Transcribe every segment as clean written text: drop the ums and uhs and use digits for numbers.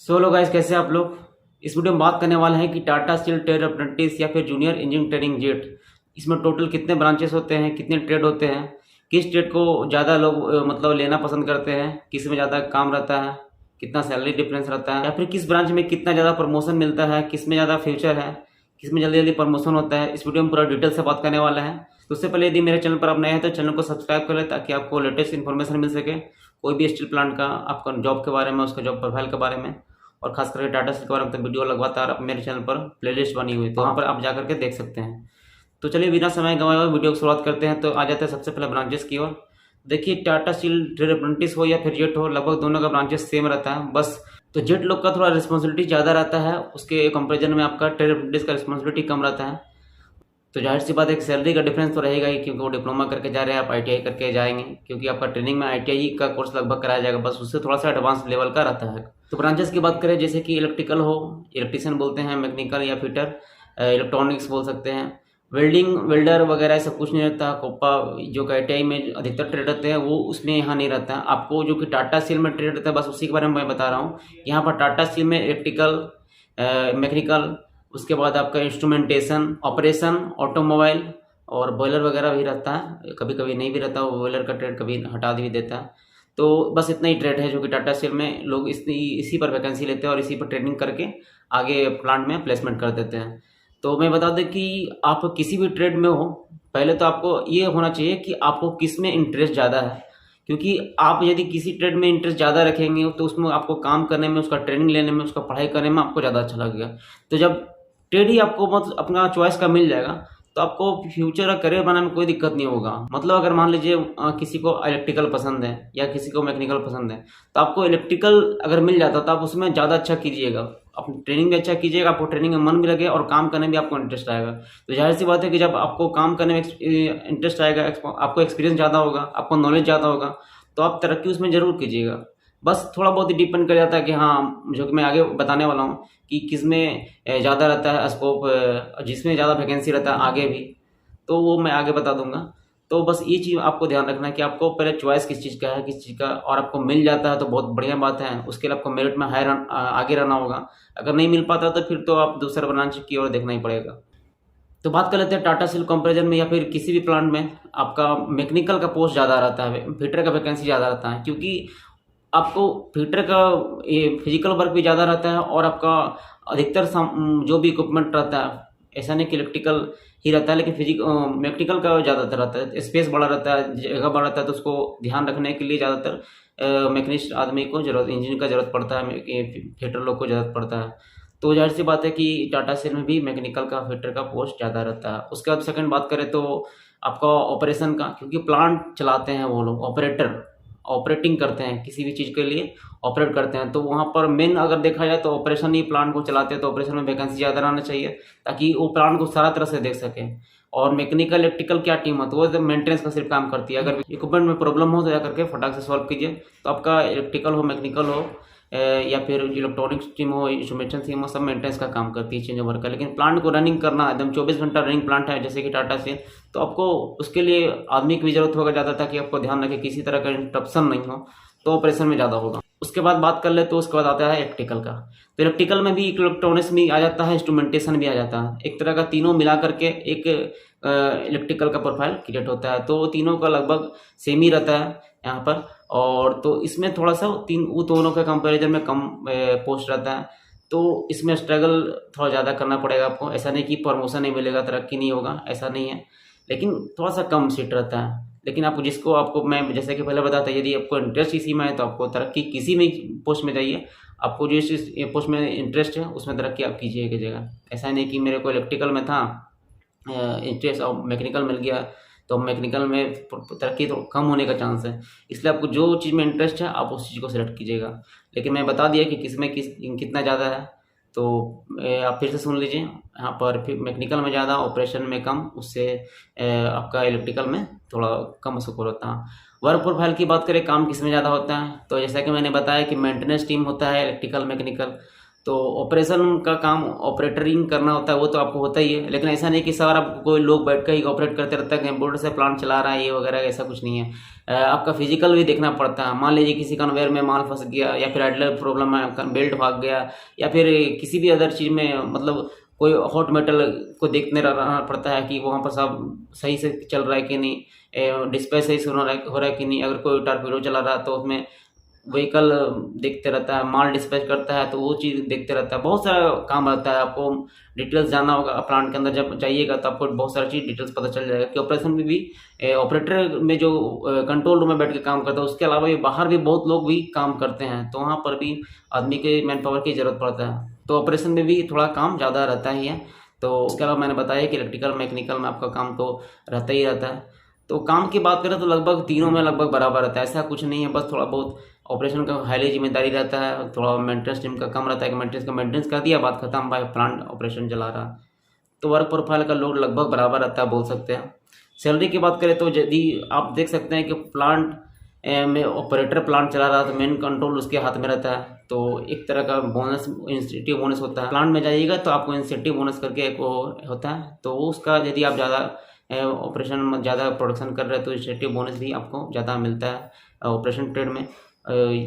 Hello guys, कैसे हैं आप लोग। इस वीडियो में बात करने वाले हैं कि टाटा स्टील ट्रेड अप्रेंटिस या फिर जूनियर इंजीनियरिंग ट्रेनिंग जेट, इसमें टोटल कितने ब्रांचेस होते हैं, कितने ट्रेड होते हैं, किस ट्रेड को ज़्यादा लोग मतलब लेना पसंद करते हैं, किस में ज़्यादा काम रहता है, कितना सैलरी डिफरेंस रहता है, या फिर किस ब्रांच में कितना ज़्यादा प्रमोशन मिलता है, किस में ज़्यादा फ्यूचर है, किस में जल्दी जल्दी प्रमोशन होता है। इस वीडियो में पूरा डिटेल से बात करने वाला है। तो उससे पहले यदि मेरे चैनल पर आप नए हैं तो चैनल को सब्सक्राइब कर लें ताकि आपको लेटेस्ट इन्फॉर्मेशन मिल सके। कोई भी स्टील प्लांट का आपका जॉब के बारे में, उसका जॉब प्रोफाइल के बारे में, और खास करके टाटा स्टील के बारे में तो वीडियो लगातार मेरे चैनल पर प्लेलिस्ट बनी हुई है, तो वहाँ पर आप जा करके देख सकते हैं। तो चलिए बिना समय गंवाए हुए वीडियो की शुरुआत करते हैं। तो आ जाते हैं सबसे पहले ब्रांचेस की ओर। देखिए, टाटा स्टील ट्रेड अप्रेंटिस हो या फिर जेट हो, लगभग दोनों का ब्रांचेस सेम रहता है। बस तो जेट लोग का थोड़ा रिस्पॉन्सिबिलिटी ज़्यादा रहता है, उसके कंपेरिजन में आपका ट्रेड अप्रेंटिस का रिस्पॉन्सिबिलिटी कम रहता है। तो जाहिर सी बात है, एक सैलरी का डिफरेंस तो रहेगा ही, क्योंकि वो डिप्लोमा करके जा रहे हैं, आप आईटीआई करके जाएंगे, क्योंकि आपका ट्रेनिंग में आईटीआई का कोर्स लगभग कराया जाएगा, बस उससे थोड़ा सा एडवांस लेवल का रहता है। तो ब्रांचेस की बात करें, जैसे कि इलेक्ट्रिकल हो, इलेक्ट्रिशियन बोलते हैं, मैकेनिकल या फिटर, इलेक्ट्रॉनिक्स बोल सकते हैं, वेल्डिंग वेल्डर वगैरह सब कुछ नहीं रहता। कोपा जो आईटीआई में अधिकतर ट्रेड रहते हैं वो उसमें यहाँ नहीं रहता है। आपको जो कि टाटा स्टील में ट्रेड रहता है, बस उसी के बारे में मैं बता रहा हूँ। यहाँ पर टाटा स्टील में इलेक्ट्रिकल, मैकेनिकल, उसके बाद आपका इंस्ट्रूमेंटेशन, ऑपरेशन, ऑटोमोबाइल और बॉयलर वगैरह भी रहता है। कभी कभी नहीं भी रहता, वो बॉयलर का ट्रेड कभी हटा भी देता है। तो बस इतना ही ट्रेड है जो कि टाटा स्टील में लोग इसी पर वैकेंसी लेते हैं और इसी पर ट्रेनिंग करके आगे प्लांट में प्लेसमेंट कर देते हैं। तो मैं बता दें कि आप किसी भी ट्रेड में हो, पहले तो आपको ये होना चाहिए कि आपको किस में इंटरेस्ट ज़्यादा है। क्योंकि आप यदि किसी ट्रेड में इंटरेस्ट ज़्यादा रखेंगे तो उसमें आपको काम करने में, उसका ट्रेनिंग लेने में, उसका पढ़ाई करने में आपको ज़्यादा अच्छा लगेगा। तो जब ट्रेड ही आपको मतलब अपना चॉइस का मिल जाएगा तो आपको फ्यूचर और करियर बनाने में कोई दिक्कत नहीं होगा। मतलब अगर मान लीजिए किसी को इलेक्ट्रिकल पसंद है या किसी को मैकेनिकल पसंद है, तो आपको इलेक्ट्रिकल अगर मिल जाता तो आप उसमें ज़्यादा अच्छा कीजिएगा, अपनी ट्रेनिंग भी अच्छा कीजिएगा, आपको ट्रेनिंग में मन भी लगे और काम करने में आपको इंटरेस्ट आएगा। तो जाहिर सी बात है कि जब आपको काम करने में इंटरेस्ट आएगा, आपको एक्सपीरियंस ज़्यादा होगा, आपको नॉलेज ज़्यादा होगा, तो आप तरक्की उसमें ज़रूर कीजिएगा। बस थोड़ा बहुत ही डिपेंड कर जाता है कि हाँ, जो कि मैं आगे बताने वाला हूँ कि किस में ज़्यादा रहता है स्कोप, जिसमें ज़्यादा वैकेंसी रहता है आगे भी, तो वो मैं आगे बता दूंगा। तो बस ये चीज़ आपको ध्यान रखना है कि आपको पहले चॉइस किस चीज़ का है, किस चीज़ का, और आपको मिल जाता है तो बहुत बढ़िया बात है। उसके लिए आपको मेरिट में आगे रहना होगा। अगर नहीं मिल पाता तो फिर तो आप दूसरा ब्रांच की ओर देखना ही पड़ेगा। तो बात कर लेते हैं टाटा स्टील कंपैरिजन में या फिर किसी भी प्लांट में आपका मैकेनिकल का पोस्ट ज़्यादा रहता है, फिटर का वैकेंसी ज़्यादा रहता है, क्योंकि आपको फिटर का ये फिजिकल वर्क भी ज़्यादा रहता है और आपका अधिकतर जो भी इक्विपमेंट रहता है, ऐसा नहीं कि इलेक्ट्रिकल ही रहता है, लेकिन मैकेनिकल का ज़्यादातर रहता है। स्पेस बड़ा रहता है, जगह बड़ा रहता है, तो उसको ध्यान रखने के लिए ज़्यादातर मैकेनिस्ट आदमी को जरूरत, इंजीनियर का ज़रूरत पड़ता है, फिटर लोग को ज़रूरत पड़ता है। तो जाहिर सी बात है कि टाटा स्टील में भी मैकेनिकल का, फिटर का पोस्ट ज़्यादा रहता है। उसके बाद सेकंड बात करें तो आपका ऑपरेशन का, क्योंकि प्लांट चलाते हैं वो लोग, ऑपरेटर ऑपरेटिंग करते हैं, किसी भी चीज़ के लिए ऑपरेट करते हैं, तो वहाँ पर मेन अगर देखा जाए तो ऑपरेशन ही प्लांट को चलाते हैं। तो ऑपरेशन में वैकेंसी ज़्यादा रहना चाहिए ताकि वो प्लांट को सारा तरह से देख सकें। और मैकेनिकल इलेक्ट्रिकल क्या टीम है, तो वो मेंटेनेंस का सिर्फ काम करती है। अगर इक्विपमेंट में प्रॉब्लम हो तो जा करके फटाक से सॉल्व कीजिए। तो आपका इलेक्ट्रिकल हो, मैकेनिकल हो, या फिर इलेक्ट्रॉनिक्स टीम हो, इंस्ट्रूमेंटेशन टीम हो, सब मेंटेनेंस का काम करती है, चेंज ओवर का। लेकिन प्लांट को रनिंग करना एकदम 24 घंटा रनिंग प्लांट है जैसे कि टाटा स्टील, तो आपको उसके लिए आदमी की भी जरूरत होगा ज़्यादा, ताकि आपको ध्यान रखे किसी तरह का इंटरप्शन नहीं हो, तो ऑपरेशन में ज़्यादा होगा। उसके बाद बात कर ले तो उसके बाद आता है इलेक्ट्रिकल का। तो इलेक्ट्रिकल में भी इलेक्ट्रॉनिक्स भी आ जाता है, इंस्ट्रूमेंटेशन भी आ जाता है, एक तरह का तीनों मिला करके एक इलेक्ट्रिकल का प्रोफाइल क्रिएट होता है। तो तीनों का लगभग सेम ही रहता है यहाँ पर। और तो इसमें थोड़ा सा वो दोनों के कंपैरिजन में कम पोस्ट रहता है, तो इसमें स्ट्रगल थोड़ा ज़्यादा करना पड़ेगा आपको। ऐसा नहीं कि प्रमोशन नहीं मिलेगा, तरक्की नहीं होगा, ऐसा नहीं है, लेकिन थोड़ा सा कम सीट रहता है। लेकिन आपको मैं जैसे कि पहले बताता, यदि आपको इंटरेस्ट इसी में है तो आपको तरक्की किसी भी पोस्ट में जाइए, आपको जिस पोस्ट में इंटरेस्ट है उसमें तरक्की आप कीजिएगा। ऐसा नहीं कि मेरे को इलेक्ट्रिकल में था इंटरेस्ट और मैकेनिकल मिल गया तो मैकेनिकल में तरक्की तो कम होने का चांस है। इसलिए आपको जो चीज़ में इंटरेस्ट है आप उस चीज़ को सिलेक्ट कीजिएगा। लेकिन मैं बता दिया कि कितना ज़्यादा है, तो आप फिर से सुन लीजिए। यहाँ पर फिर मैकेनिकल में ज़्यादा, ऑपरेशन में कम, उससे आपका इलेक्ट्रिकल में थोड़ा कम स्कोर होता है। वर्क प्रोफाइल की बात करें, काम किस में ज़्यादा होता है, तो जैसा कि मैंने बताया कि मेंटेनेंस टीम होता है इलेक्ट्रिकल मैकेनिकल, तो ऑपरेशन का काम ऑपरेटरिंग करना होता है, वो तो आपको होता ही है, लेकिन ऐसा नहीं कि सर आप कोई लोग बैठ कर ही ऑपरेट करते रहता है, कंप्यूटर से प्लांट चला रहा है ये वगैरह, ऐसा कुछ नहीं है। आपका फिजिकल भी देखना पड़ता है। मान लीजिए किसी कन्वेयर में माल फंस गया, या फिर आइडलर प्रॉब्लम है, बेल्ट भाग गया, या फिर किसी भी अदर चीज़ में मतलब कोई हॉट मेटल को देखने रहना पड़ता है कि वहाँ पर सब सही से चल रहा है कि नहीं, डिस्प्ले सही से हो रहा है कि नहीं। अगर कोई टॉर्पेडो चला रहा है तो उसमें व्हीकल देखते रहता है, माल डिस्पैच करता है तो वो चीज़ देखते रहता है, बहुत सारा काम रहता है। आपको डिटेल्स जानना होगा, प्लांट के अंदर जब जाइएगा तो आपको बहुत सारी चीज़ डिटेल्स पता चल जाएगा कि ऑपरेशन में भी ऑपरेटर में जो कंट्रोल रूम में बैठ के काम करता है, उसके अलावा भी बाहर भी बहुत लोग भी काम करते हैं, तो वहाँ पर भी आदमी के मैन पावर की ज़रूरत पड़ता है। तो ऑपरेशन में भी थोड़ा काम ज़्यादा रहता ही है। तो उसके अलावा मैंने बताया कि इलेक्ट्रिकल मैकेनिकल में आपका काम तो रहता ही रहता है। तो काम की बात करें तो लगभग तीनों में लगभग बराबर रहता है, ऐसा कुछ नहीं है। बस थोड़ा बहुत ऑपरेशन का हाईली जिम्मेदारी रहता है, थोड़ा मेंटेनेंस टीम का कम रहता है कि मेंटेनेंस का मेंटेनेंस कर दिया, बात खत्म, भाई प्लांट ऑपरेशन चला रहा। तो वर्क प्रोफाइल का लोड लगभग बराबर रहता है, बोल सकते हैं। सैलरी की बात करें तो यदि आप देख सकते हैं कि प्लांट में ऑपरेटर प्लांट चला रहा है तो मेन कंट्रोल उसके हाथ में रहता है, तो एक तरह का बोनस, इंसेंटिव बोनस होता है। प्लांट में जाइएगा तो आपको इंसेंटिव बोनस करके एक वो होता है, तो उसका यदि आप ज़्यादा ऑपरेशन में ज़्यादा प्रोडक्शन कर रहे हैं तो इंसेंटिव बोनस भी आपको ज़्यादा मिलता है ऑपरेशन ट्रेड में।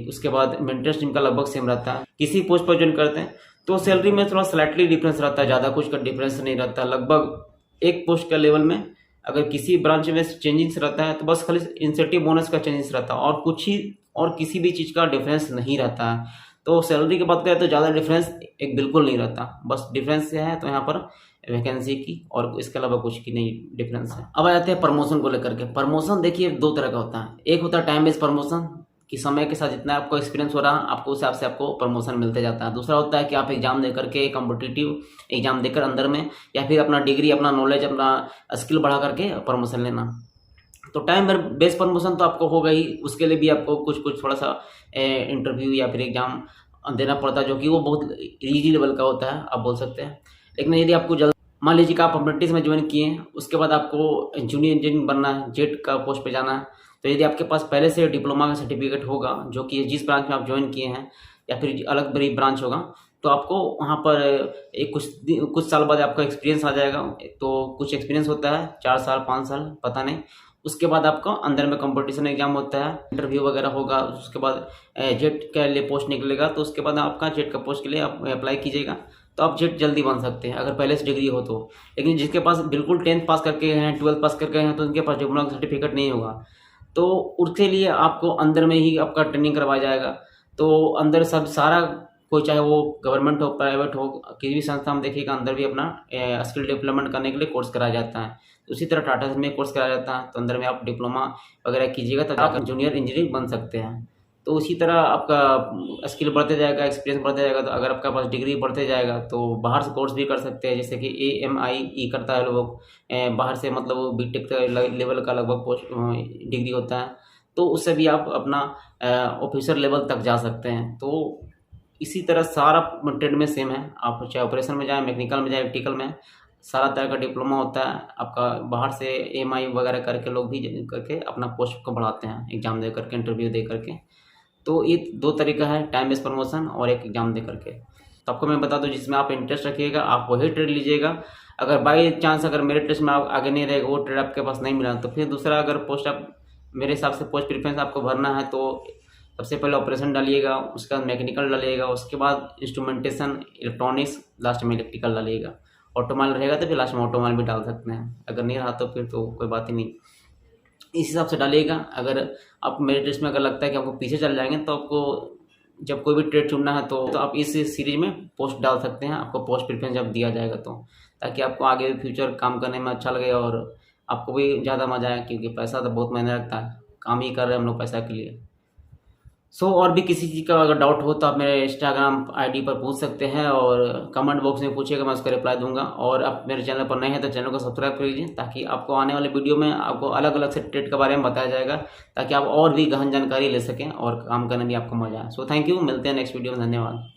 उसके बाद मेंटेनेंस टीम का लगभग सेम रहता है। किसी पोस्ट पर ज्वाइन करते हैं तो सैलरी में थोड़ा स्लाइटली डिफरेंस रहता है, ज़्यादा कुछ का डिफरेंस नहीं रहता। लगभग एक पोस्ट के लेवल में अगर किसी ब्रांच में चेंजेस रहता है तो बस खाली इंसेंटिव बोनस का चेंजेस रहता है, और कुछ ही और किसी भी चीज़ का डिफरेंस नहीं रहता है। तो सैलरी की बात करें तो ज़्यादा डिफरेंस एक बिल्कुल नहीं रहता, बस डिफरेंस क्या है तो यहाँ पर वैकेंसी की, और इसके अलावा कुछ की नहीं डिफरेंस है। अब आ जाते हैं प्रमोशन को लेकर के। प्रमोशन देखिए दो तरह का होता है, एक होता है टाइम बेस्ड प्रमोशन कि समय के साथ जितना आपको एक्सपीरियंस हो रहा है आपको उस हिसाब से आपको प्रमोशन मिलते जाता है। दूसरा होता है कि आप एग्जाम दे करके, कॉम्पिटिटिव एग्जाम देकर अंदर में, या फिर अपना डिग्री, अपना नॉलेज, अपना स्किल बढ़ा करके प्रमोशन लेना। तो टाइम बेस्ड प्रमोशन तो आपको होगा ही, उसके लिए भी आपको कुछ थोड़ा सा इंटरव्यू या फिर एग्जाम देना पड़ता है, जो कि वो बहुत इजी लेवल का होता है, आप बोल सकते हैं। लेकिन यदि आपको जल्द, मान लीजिए कि आप अप्रेंटिस में ज्वाइन किए हैं, उसके बाद आपको जूनियर इंजीनियर बनना है, जेट का पोस्ट पे जाना है, तो यदि आपके पास पहले से डिप्लोमा का सर्टिफिकेट होगा, जो कि जिस ब्रांच में आप ज्वाइन किए हैं, या फिर अलग बड़ी ब्रांच होगा, तो आपको वहाँ पर एक कुछ साल बाद आपका एक्सपीरियंस आ जाएगा। तो कुछ एक्सपीरियंस होता है 4 साल 5 साल पता नहीं, उसके बाद आपका अंदर में कंपटीशन एग्जाम होता है, इंटरव्यू वगैरह होगा, उसके बाद जेट के लिए पोस्ट निकलेगा, तो उसके बाद आपका जेट का पोस्ट के लिए आप अप्लाई कीजिएगा, तो आप जेट जल्दी बन सकते हैं अगर पहले से डिग्री हो तो। लेकिन जिसके पास बिल्कुल 10th पास करके हैं, 12th पास करके हैं, तो उनके पास डिप्लोमा का सर्टिफिकेट नहीं होगा, तो उसके लिए आपको अंदर में ही आपका ट्रेनिंग करवाया जाएगा। तो अंदर सब सारा कोई, चाहे वो गवर्नमेंट हो, प्राइवेट हो, किसी भी संस्था में देखिएगा अंदर भी अपना स्किल डेवलपमेंट करने के लिए कोर्स कराया जाता है। उसी तरह टाटा में कोर्स कराया जाता है, तो अंदर में आप डिप्लोमा वगैरह कीजिएगा तब आप जूनियर इंजीनियर बन सकते हैं। तो उसी तरह आपका स्किल बढ़ते जाएगा, एक्सपीरियंस बढ़ते जाएगा, तो अगर आपका पास डिग्री बढ़ते जाएगा तो बाहर से कोर्स भी कर सकते हैं, जैसे कि AMIE करता है लोग बाहर से, मतलब वो बीटेक लेवल का लगभग पोस्ट डिग्री होता है, तो उससे भी आप अपना ऑफिसर लेवल तक जा सकते हैं। तो इसी तरह सारा ट्रेड में सेम है, आप चाहे ऑपरेशन में जाए, मैकेनिकल में जाए, इलेक्ट्रिकल में, सारा तरह का डिप्लोमा होता है आपका। बाहर से AMI वगैरह करके लोग भी करके अपना पोस्ट को बढ़ाते हैं, एग्जाम दे करके, इंटरव्यू दे करके। तो ये दो तरीका है, टाइम बेस्ड प्रमोशन और एक एग्जाम दे करके। तो आपको मैं बता दूं, जिसमें आप इंटरेस्ट रखिएगा आप वही ट्रेड लीजिएगा। अगर बाई चांस अगर मेरे टेस्ट में आप आगे नहीं रहेगा, वो ट्रेड आपके पास नहीं मिला, तो फिर दूसरा अगर पोस्ट आप, मेरे हिसाब से पोस्ट प्रिफरेंस आपको भरना है तो सबसे पहले ऑपरेशन डालिएगा, उसके बाद मैकेनिकल डालिएगा, उसके बाद इंस्ट्रूमेंटेशन, इलेक्ट्रॉनिक्स, लास्ट में इलेक्ट्रिकल डालिएगा। ऑटोमोबाइल रहेगा तो फिर लास्ट में ऑटोमोबाइल भी डाल सकते हैं, अगर नहीं रहा तो फिर तो कोई बात ही नहीं। इस हिसाब से डालिएगा। अगर आप मेरे टेस्ट में अगर लगता है कि आपको पीछे चल जाएंगे, तो आपको जब कोई भी ट्रेड चुनना है तो आप इस सीरीज में पोस्ट डाल सकते हैं, आपको पोस्ट प्रिफरेंस जब दिया जाएगा तो, ताकि आपको आगे फ्यूचर काम करने में अच्छा लगे और आपको भी ज़्यादा मजा आए, क्योंकि पैसा तो बहुत मायने रखता है, काम ही कर रहे हैं हम लोग पैसा के लिए। और भी किसी चीज़ का अगर डाउट हो तो आप मेरे इंस्टाग्राम ID पर पूछ सकते हैं, और कमेंट बॉक्स में पूछिएगा, मैं उसका रिप्लाई दूंगा। और आप मेरे चैनल पर नए हैं तो चैनल को सब्सक्राइब कर लीजिए, ताकि आपको आने वाले वीडियो में आपको अलग अलग से ट्रेड के बारे में बताया जाएगा, ताकि आप और भी गहन जानकारी ले सकें और काम करने में आपको मजा आए। थैंक यू, मिलते हैं नेक्स्ट वीडियो में, धन्यवाद।